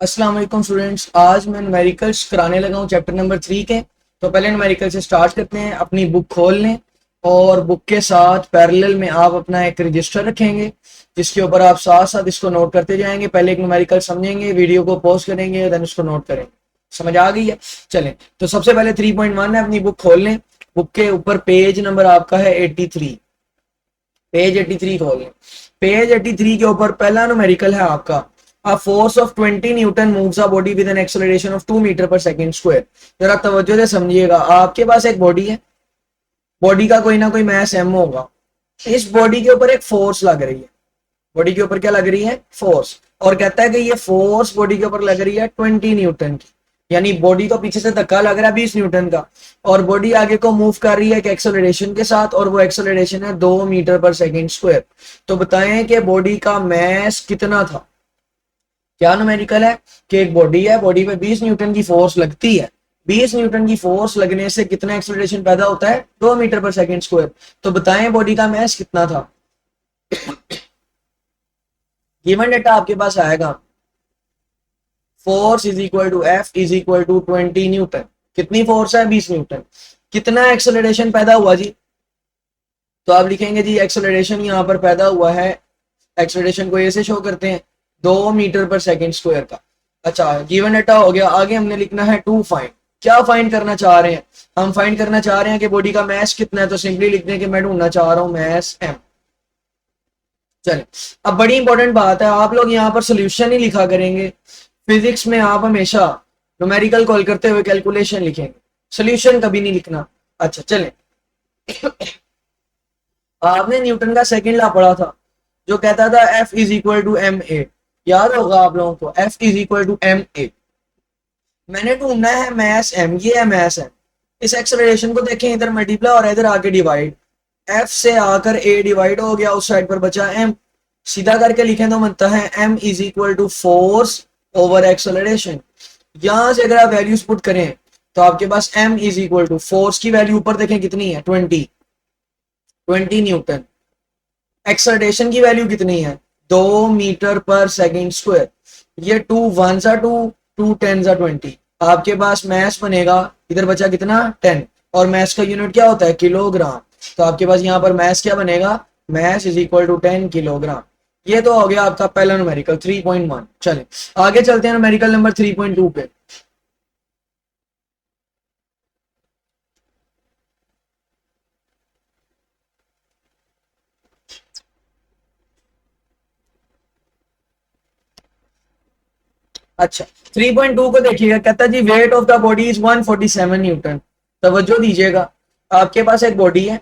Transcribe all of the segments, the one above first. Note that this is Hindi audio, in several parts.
अस्सलाम वालेकुम स्टूडेंट्स। आज मैं न्यूमेरिकल्स कराने लगा हूँ चैप्टर नंबर 3 के। तो पहले न्यूमेरिकल से स्टार्ट करते हैं। अपनी बुक खोल लें और बुक के साथ पैरेलल में आप अपना एक रजिस्टर रखेंगे जिसके ऊपर आप साथ साथ इसको नोट करते जाएंगे। पहले एक न्यूमेरिकल समझेंगे, वीडियो को पॉज करेंगे, देन उसको नोट करेंगे। समझ आ गई है? चलें, तो सबसे पहले 3.1 है, अपनी बुक खोल लें। बुक के ऊपर पेज नंबर आपका है 83। पेज 83 खोल लें। पेज 83 के ऊपर पहला न्यूमेरिकल है आपका, a force of 20 newton moves a body with an acceleration of 2 metre per second square. जरा तवज्जो से समझिएगा, आपके पास एक बॉडी है, बॉडी का कोई ना कोई मास m होगा। इस बॉडी के ऊपर एक फोर्स लग रही है। बॉडी के ऊपर क्या लग रही है? फोर्स। और कहता है कि ये फोर्स बॉडी के ऊपर लग रही है 20 न्यूटन की, यानी बॉडी को पीछे से धक्का लग रहा है 20 न्यूटन का, और बॉडी आगे को मूव कर रही है एक एक्सेलरेशन के साथ, और वो एक्सेलरेशन है 2 मीटर पर सेकंड स्क्वायर। तो बताएं कि बॉडी का मास कितना था। क्या न्यूमेरिकल है कि एक बॉडी है, बॉडी पे 20 न्यूटन की फोर्स लगती है। 20 न्यूटन की फोर्स लगने से कितना एक्सेलरेशन पैदा होता है? 2 मीटर पर सेकंड स्क्वायर। तो बताएं बॉडी का मास कितना था। गिवन डेटा आपके पास आएगा, force is equal to F is equal to 20 newton. कितनी फोर्स है? 20 न्यूटन। कितना एक्सेलरेशन पैदा हुआ जी? तो आप लिखेंगे जी एक्सेलरेशन यहाँ पर पैदा हुआ है, एक्सेलरेशन को ऐसे शो करते हैं, 2 मीटर पर सेकंड स्क्वायर का। अच्छा, गिवन डेटा हो गया। आगे हमने लिखना है टू फाइंड। क्या फाइंड करना चाह रहे हैं? हम फाइंड करना चाह रहे हैं कि बॉडी का मास कितना है, तो सिंपली लिख दें कि मैं ढूंढना चाह रहा हूं मास एम। चले, अब बड़ी इंपॉर्टेंट बात है, आप लोग यहाँ पर सोल्यूशन ही लिखा करेंगे। फिजिक्स में आप हमेशा न्यूमेरिकल कॉल करते हुए कैलकुलेशन लिखेंगे, सोल्यूशन कभी नहीं लिखना। अच्छा चलें, आपने न्यूटन का सेकंड लॉ पढ़ा था जो कहता था F is equal to M A. याद होगा आप लोगों को, F is equal to M A. मैंने ढूंढना है मैस एम, ये है मैस एम। इस एक्सेलरेशन को देखें, इधर मल्टीप्लाई और इधर आके डिवाइड। एफ से आकर ए डिवाइड हो गया, उस साइड पर बचा एम। सीधा करके लिखें तो बनता है m is equal to force over acceleration. यहां से अगर आप वैल्यूज पुट करें तो आपके पास m is equal to force की वैल्यू ऊपर देखें कितनी है, 20 न्यूटन। एक्सेलरेशन की वैल्यू कितनी है? 2 मीटर पर सेकंड स्क्वायर। ये टू वन सा टू, टू टेन सा 20। आपके पास मैस बनेगा, इधर बचा कितना, 10। और मैस का यूनिट क्या होता है? किलोग्राम। तो आपके पास यहाँ पर मैस क्या बनेगा? Mass is equal to 10 kilogram. ये तो हो गया आपका पहला न्यूमेरिकल 3.1। चले आगे चलते हैं न्यूमेरिकल नंबर 3.2 पे। अच्छा, 3.2 को देखिएगा, कहता है जी weight of the body is 147 newton. तवज्जो दीजिएगा, आपके पास एक बॉडी है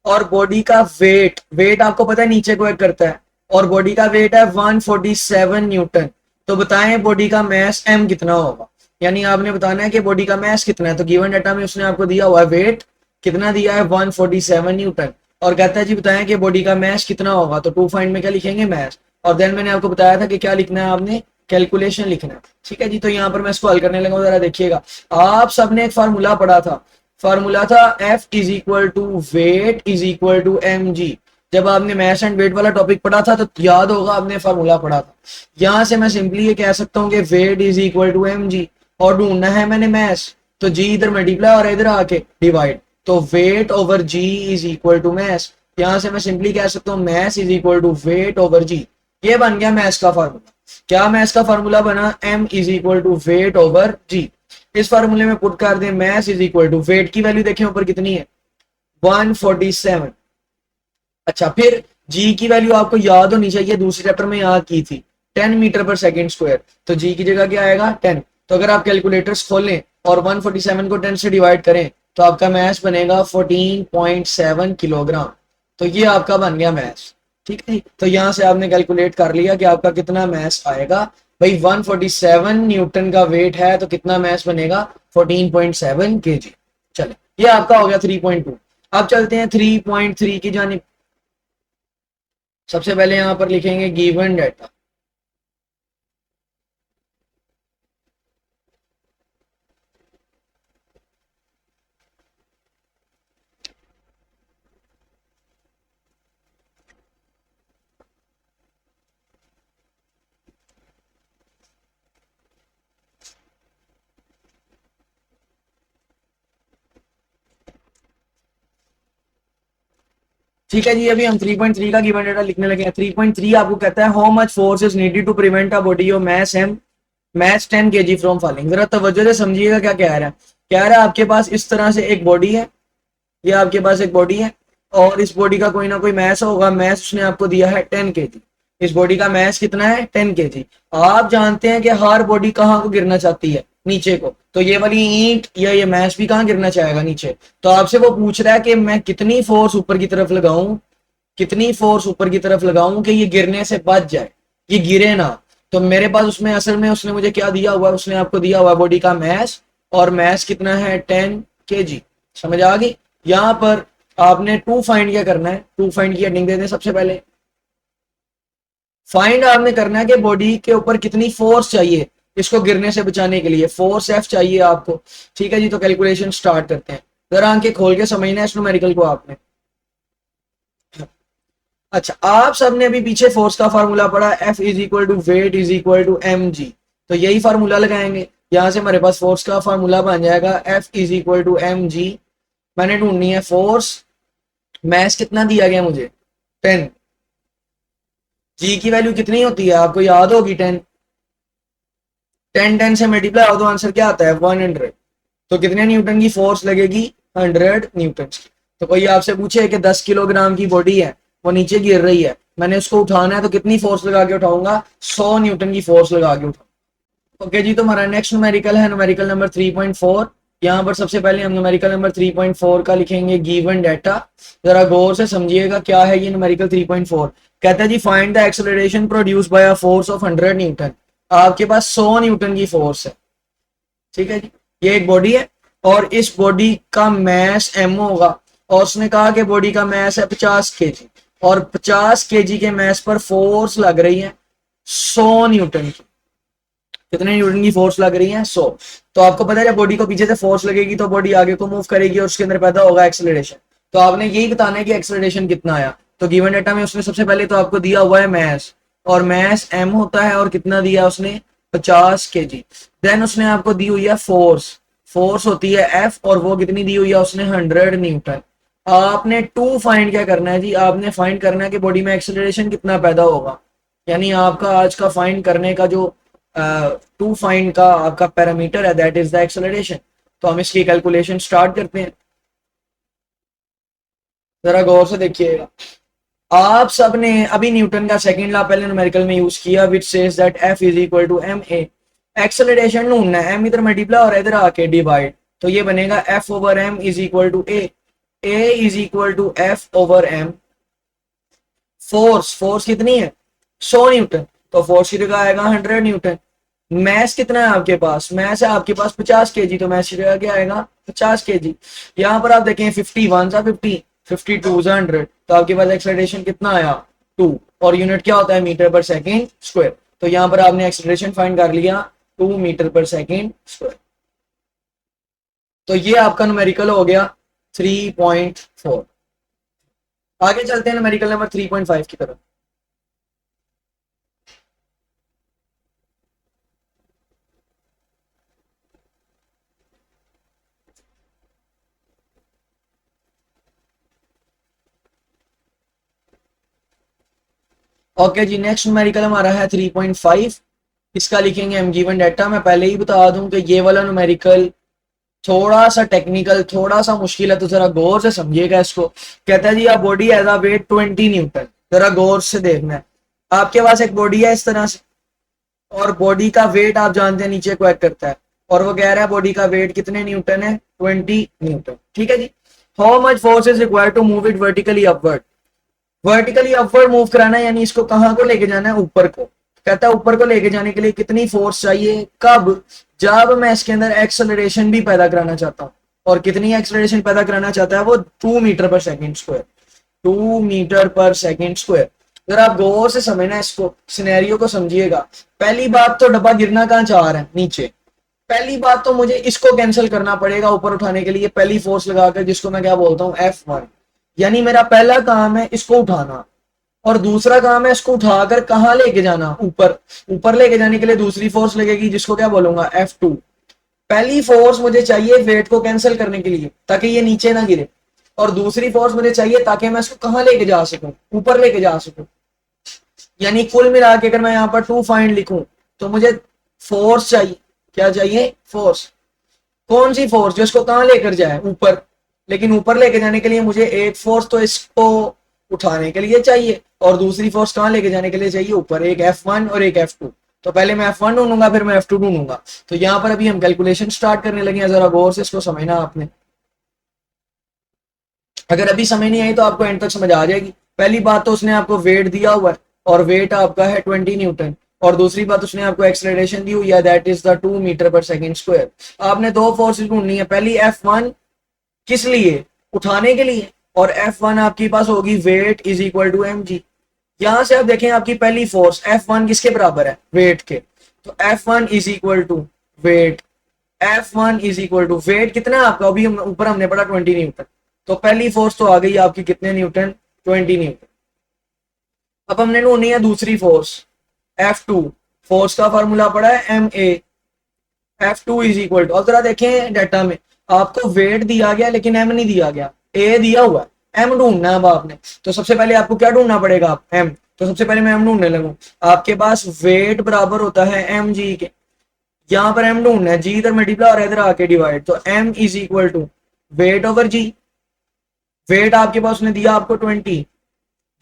और बॉडी का वेट, वेट आपको पता है नीचे को एक करता है, और बॉडी का वेट है 147 न्यूटन। तो बताएं बॉडी का मास m कितना होगा। यानी आपने बताना है कि बॉडी का मास कितना है। तो गिवन डाटा में उसने आपको दिया हुआ है वेट, कितना दिया है? 147 न्यूटन। और कहता है जी बताएं कि बॉडी का मास कितना होगा। तो टू फाइंड में क्या लिखेंगे? मास। और देन मैंने आपको बताया था कि क्या लिखना है आपने? कैलकुलेशन लिखना है। ठीक है जी, तो यहाँ पर मैं इसको हल करने लगा हूं, जरा देखिएगा। आप सबने एक फार्मूला पढ़ा था, फार्मूला था F is equal to weight is equal to M G. जब आपने मैथ एंड वेट वाला टॉपिक पढ़ा था तो याद होगा आपने फार्मूला पढ़ा था। यहां से मैं सिंपली ये कह सकता हूँ कि weight is equal to M G, और ढूंढना है मैंने मैस। तो जी इधर मल्टीप्लाई और इधर आके डिवाइड। तो weight over g is equal to mass. यहां से मैं सिंपली कह सकता हूँ mass is equal to weight over g. ये बन गया मैस का फार्मूला। क्या मैस का फार्मूला बना? M is equal to weight over g. इस फार्मूले में पुट कर दें mass is equal to, weight की वैल्यू देखें ऊपर कितनी है, 147। अच्छा, फिर जी की वैल्यू आपको याद होनी चाहिए, दूसरे चैप्टर में याद की थी, 10 मीटर पर सेकंड स्क्वायर। तो जी की जगह क्या आएगा? 10। तो अगर आप कैलकुलेटर्स खोलें और 147 को 10 से डिवाइड करें तो आपका मैस बनेगा 14.7 किलोग्राम। तो ये आपका बन गया मैस। ठीक है, तो यहां से आपने कैलकुलेट कर लिया कि आपका कितना मैस आएगा। भाई 147 न्यूटन का वेट है तो कितना मैस बनेगा? 14.7 केजी। चले, ये आपका हो गया 3.2। अब चलते हैं 3.3 की जानिब। सबसे पहले यहां पर लिखेंगे गिवन डाटा। ठीक है जी, अभी हम 3.3 का गिवन डेटा लिखने लगे हैं। 3.3 आपको कहता है how much force is needed to prevent a body of mass M match 10 kg from falling. जरा तवज्जो से समझिएगा क्या कह रहा है। कह रहा है आपके पास इस तरह से एक बॉडी है, ये आपके पास एक बॉडी है और इस बॉडी का कोई ना कोई मैस होगा। मैस उसने आपको दिया है 10 kg। इस बॉडी का मैस कितना है? 10 kg। आप जानते हैं कि हर बॉडी कहाँ को गिरना चाहती है? नीचे को। तो ये वाली ईंट या ये मैस भी कहाँ गिरना चाहेगा? नीचे। तो आपसे वो पूछ रहा है कि मैं कितनी फोर्स ऊपर की तरफ लगाऊं, कितनी फोर्स ऊपर की तरफ लगाऊं कि ये गिरने से बच जाए, ये गिरे ना। तो मेरे पास उसमें असल में उसने मुझे क्या दिया हुआ है? उसने आपको दिया हुआ बॉडी का मैस, और मैस कितना है? 10 kg। समझ आ गई? यहां पर आपने टू फाइंड क्या करना है? टू फाइंड की हेडिंग दे दें सबसे पहले। फाइंड आपने करना है कि बॉडी के ऊपर कितनी फोर्स चाहिए इसको गिरने से बचाने के लिए। फोर्स एफ चाहिए आपको। ठीक है जी, तो कैलकुलेशन स्टार्ट करते हैं। जरा आंखें खोल के समझना है इस न्यूमेरिकल को आपने। अच्छा, आप सबने अभी पीछे फोर्स का फार्मूला पढ़ा, F is equal to weight is equal to M G. तो यही फार्मूला लगाएंगे। यहां से हमारे पास फोर्स का फार्मूला बन जाएगा F is equal to M G. मैंने ढूंढनी है फोर्स। मैस कितना दिया गया मुझे? 10। जी की वैल्यू कितनी होती है आपको याद होगी? 10। 10 से मल्टीप्लाई हो तो आंसर क्या आता है? 100। तो कितने न्यूटन की फोर्स लगेगी? 100 न्यूटन की। तो कोई आपसे पूछे कि 10 किलोग्राम की बॉडी है, वो नीचे गिर रही है, मैंने उसको उठाना है तो कितनी फोर्स लगा के उठाऊंगा? 100 न्यूटन की फोर्स लगा के उठाऊंगा। ओके जी, तो हमारा नेक्स्ट न्यूमेरिकल है न्यूमेरिकल नंबर 3.4। यहाँ पर सबसे पहले हम न्यूमेरिकल नंबर 3.4 का लिखेंगे गिवन डाटा। जरा गौर से समझिएगा क्या है ये न्यूमेरिकल 3.4। कहता है जी find the acceleration produced by a force of 100 newton. आपके पास 100 न्यूटन की फोर्स है। ठीक है जी, ये एक बॉडी है और इस बॉडी का मैस एम होगा, और उसने कहा कि बॉडी का मैस है 50 kg, और 50 kg के मैस पर फोर्स लग रही है 100 न्यूटन की। कितने न्यूटन की फोर्स लग रही है? 100। तो आपको पता है जब बॉडी को पीछे से फोर्स लगेगी तो बॉडी आगे को मूव करेगी और उसके अंदर पैदा होगा एक्सेलरेशन। तो आपने यही बताना है कि एक्सेलरेशन कितना आया। तो गिवन डेटा में उसने सबसे पहले तो आपको दिया हुआ है मैस, और मैस एम होता है, और कितना दिया उसने? 50 kg। देन उसने आपको दी हुई है फोर्स, फोर्स होती है एफ, और वो कितनी दी हुई है उसने? 100 न्यूटन। आपने टू फाइंड क्या करना है जी? आपने फाइंड करना है कि बॉडी में एक्सेलरेशन कितना पैदा होगा। यानी आपका आज का फाइंड करने का जो टू फाइंड का आपका पैरामीटर है दैट इज द एक्सेलरेशन। तो हम इसकी कैलकुलेशन स्टार्ट करते हैं। जरा गौर से देखिएगा। आप सबने अभी न्यूटन का सेकंड लॉ पहले न्यूमेरिकल में यूज किया, which says that F is equal to M A. Acceleration ढूंढना है, एम इधर मल्टीप्लाई और इधर आके डिवाइड, तो ये बनेगा F over M is equal to A is equal to F over M. Force, force कितनी है? 100 न्यूटन। तो फोर्स की जगह आएगा 100 न्यूटन। मैस कितना है आपके पास? मैस है आपके पास 50 kg, तो मैस की जगह क्या आएगा? 50 kg। यहाँ पर आप देखें 51 सा 50, 52 सा 100, तो आपके पास एक्सेलरेशन कितना आया? 2। और यूनिट क्या होता है? मीटर पर सेकेंड स्क्वायर। तो यहाँ पर आपने एक्सेलरेशन फाइंड कर लिया 2 मीटर पर सेकेंड स्क्वायर। तो ये आपका न्यूमेरिकल हो गया 3.4। आगे चलते हैं न्यूमेरिकल नंबर 3.5 की तरफ। ओके जी, नेक्स्ट न्यूमेरिकल हमारा है 3.5। इसका लिखेंगे हम गिवन डाटा। मैं पहले ही बता दूं कि ये वाला न्यूमेरिकल थोड़ा सा टेक्निकल, थोड़ा सा मुश्किल है, तो जरा गौर से समझिएगा इसको। कहता है जी आप body has a weight 20 newton. जरा गौर से देखना है। आपके पास एक बॉडी है इस तरह से, और बॉडी का वेट आप जानते हैं नीचे को एक्ट करता है, और वो कह रहा है बॉडी का वेट कितने न्यूटन है? 20 न्यूटन। ठीक है जी। How much force is required to move it vertically upward. Vertically upward move कराना है, यानी इसको कहां को लेके जाना है? ऊपर को। कहता है ऊपर को लेके जाने के लिए कितनी फोर्स चाहिए? कब? जब मैं इसके अंदर एक्सेलरेशन भी पैदा कराना चाहता हूं। और कितनी एक्सेलरेशन पैदा कराना चाहता है वो? 2 मीटर पर सेकेंड स्क्वायर। 2 मीटर पर सेकेंड स्क्वायर। अगर आप गौर से समझना इसको, सिनेरियो को समझिएगा। पहली बात तो डब्बा गिरना कहाँ चाह रहा है? नीचे। पहली बात तो मुझे इसको कैंसिल करना पड़ेगा ऊपर उठाने के लिए पहली फोर्स लगाकर, जिसको मैं क्या बोलता हूँ? F1। यानी मेरा पहला काम है इसको उठाना, और दूसरा काम है इसको उठाकर कहाँ लेके जाना? ऊपर। ऊपर लेके जाने के लिए दूसरी फोर्स लगेगी, जिसको क्या बोलूंगा? F2। पहली फोर्स मुझे चाहिए वेट को कैंसिल करने के लिए, ताकि ये नीचे ना गिरे। और दूसरी फोर्स मुझे चाहिए ताकि मैं इसको कहाँ लेके जा सकूं, ऊपर लेके जा सकूं। यानी कुल मिला के अगर मैं यहाँ पर 2 फाइंड लिखूं तो मुझे फोर्स चाहिए। क्या चाहिए? फोर्स। कौन सी फोर्स? जो इसको कहाँ लेकर जाए? ऊपर। लेकिन ऊपर लेके जाने के लिए मुझे एक फोर्स तो इसको उठाने के लिए चाहिए और दूसरी फोर्स कहाँ लेके जाने के लिए चाहिए? ऊपर। एक F1 और एक F2। तो पहले मैं F1 ढूंढूंगा, फिर मैं F2 ढूंढूंगा। तो यहाँ पर अभी हम कैलकुलेशन स्टार्ट करने लगे हैं, जरा गौर से इसको समझना आपने। अगर अभी समझ नहीं आई तो आपको एंड तक समझ आ जाएगी। पहली बात तो उसने आपको वेट दिया हुआ है और वेट आपका है 20 न्यूटन। और दूसरी बात उसने आपको एक्सेलरेशन दी हुई है, that is the 2 metre per second square. आपने दो फोर्सेस ढूंढनी है। पहली F1 किस लिए? उठाने के लिए। और F1 आपके पास होगी weight is equal to mg। यहां से आप देखें आपकी पहली फोर्स F1 किसके बराबर है? वेट के। तो F1 is equal to weight. F1 is equal to weight कितना है आपका? अभी ऊपर हमने पढ़ा 20 न्यूटन। तो पहली फोर्स तो आ गई आपकी कितने न्यूटन? 20 न्यूटन। अब हमने ढूंढनी है दूसरी फोर्स F2। फोर्स का फॉर्मूला पड़ा है ma। F2 is equal to, अब जरा देखें डाटा में आपको वेट दिया गया लेकिन m नहीं दिया गया, a दिया हुआ है, m ढूंढना है अब आपने। तो सबसे पहले आपको क्या ढूंढना पड़ेगा? आप m। तो सबसे पहले मैं m ढूंढने लगूं। आपके पास वेट बराबर होता है mg के। यहाँ पर m ढूंढना है, g इधर मल्टीप्लाई और इधर आके डिवाइड। तो m is equal to weight over g। Weight आपके पास ने दिया आपको 20,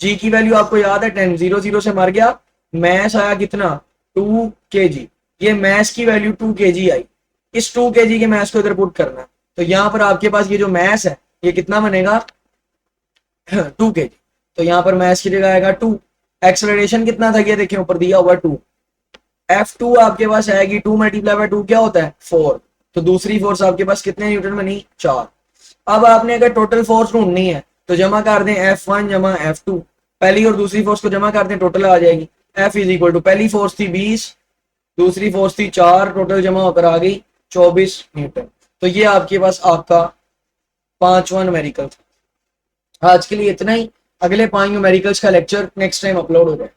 जी की वैल्यू आपको याद है 10, 0 0 से मर गया। मैस आया कितना? 2 kg। ये मैस की वैल्यू 2 kg आई। इस 2 kg के मैस को इधर पुट करना है। तो यहाँ पर आपके पास ये जो मैस है ये कितना बनेगा? 2 kg। तो यहाँ पर मैस की जगह आएगा 2। एक्सेलरेशन कितना था ये देखिए ऊपर दिया हुआ 2। F2 आपके पास आएगी 2 मल्टीप्लाई बाय 2 क्या होता है? 4। तो दूसरी फोर्स आपके पास कितने न्यूटन बनी? 4। अब आपने अगर टोटल फोर्स ढूंढनी है तो जमा कर दें F1 जमा F2। पहली और दूसरी फोर्स को जमा कर दें, टोटल आ जाएगी। F इज इक्वल टू पहली फोर्स थी 20, दूसरी फोर्स थी 4, टोटल जमा होकर आ गई 24 न्यूटन। तो ये आपके पास आपका 5वां न्यूमेरिकल था। आज के लिए इतना ही। अगले 5 न्यूमेरिकल्स का लेक्चर नेक्स्ट टाइम अपलोड हो जाए।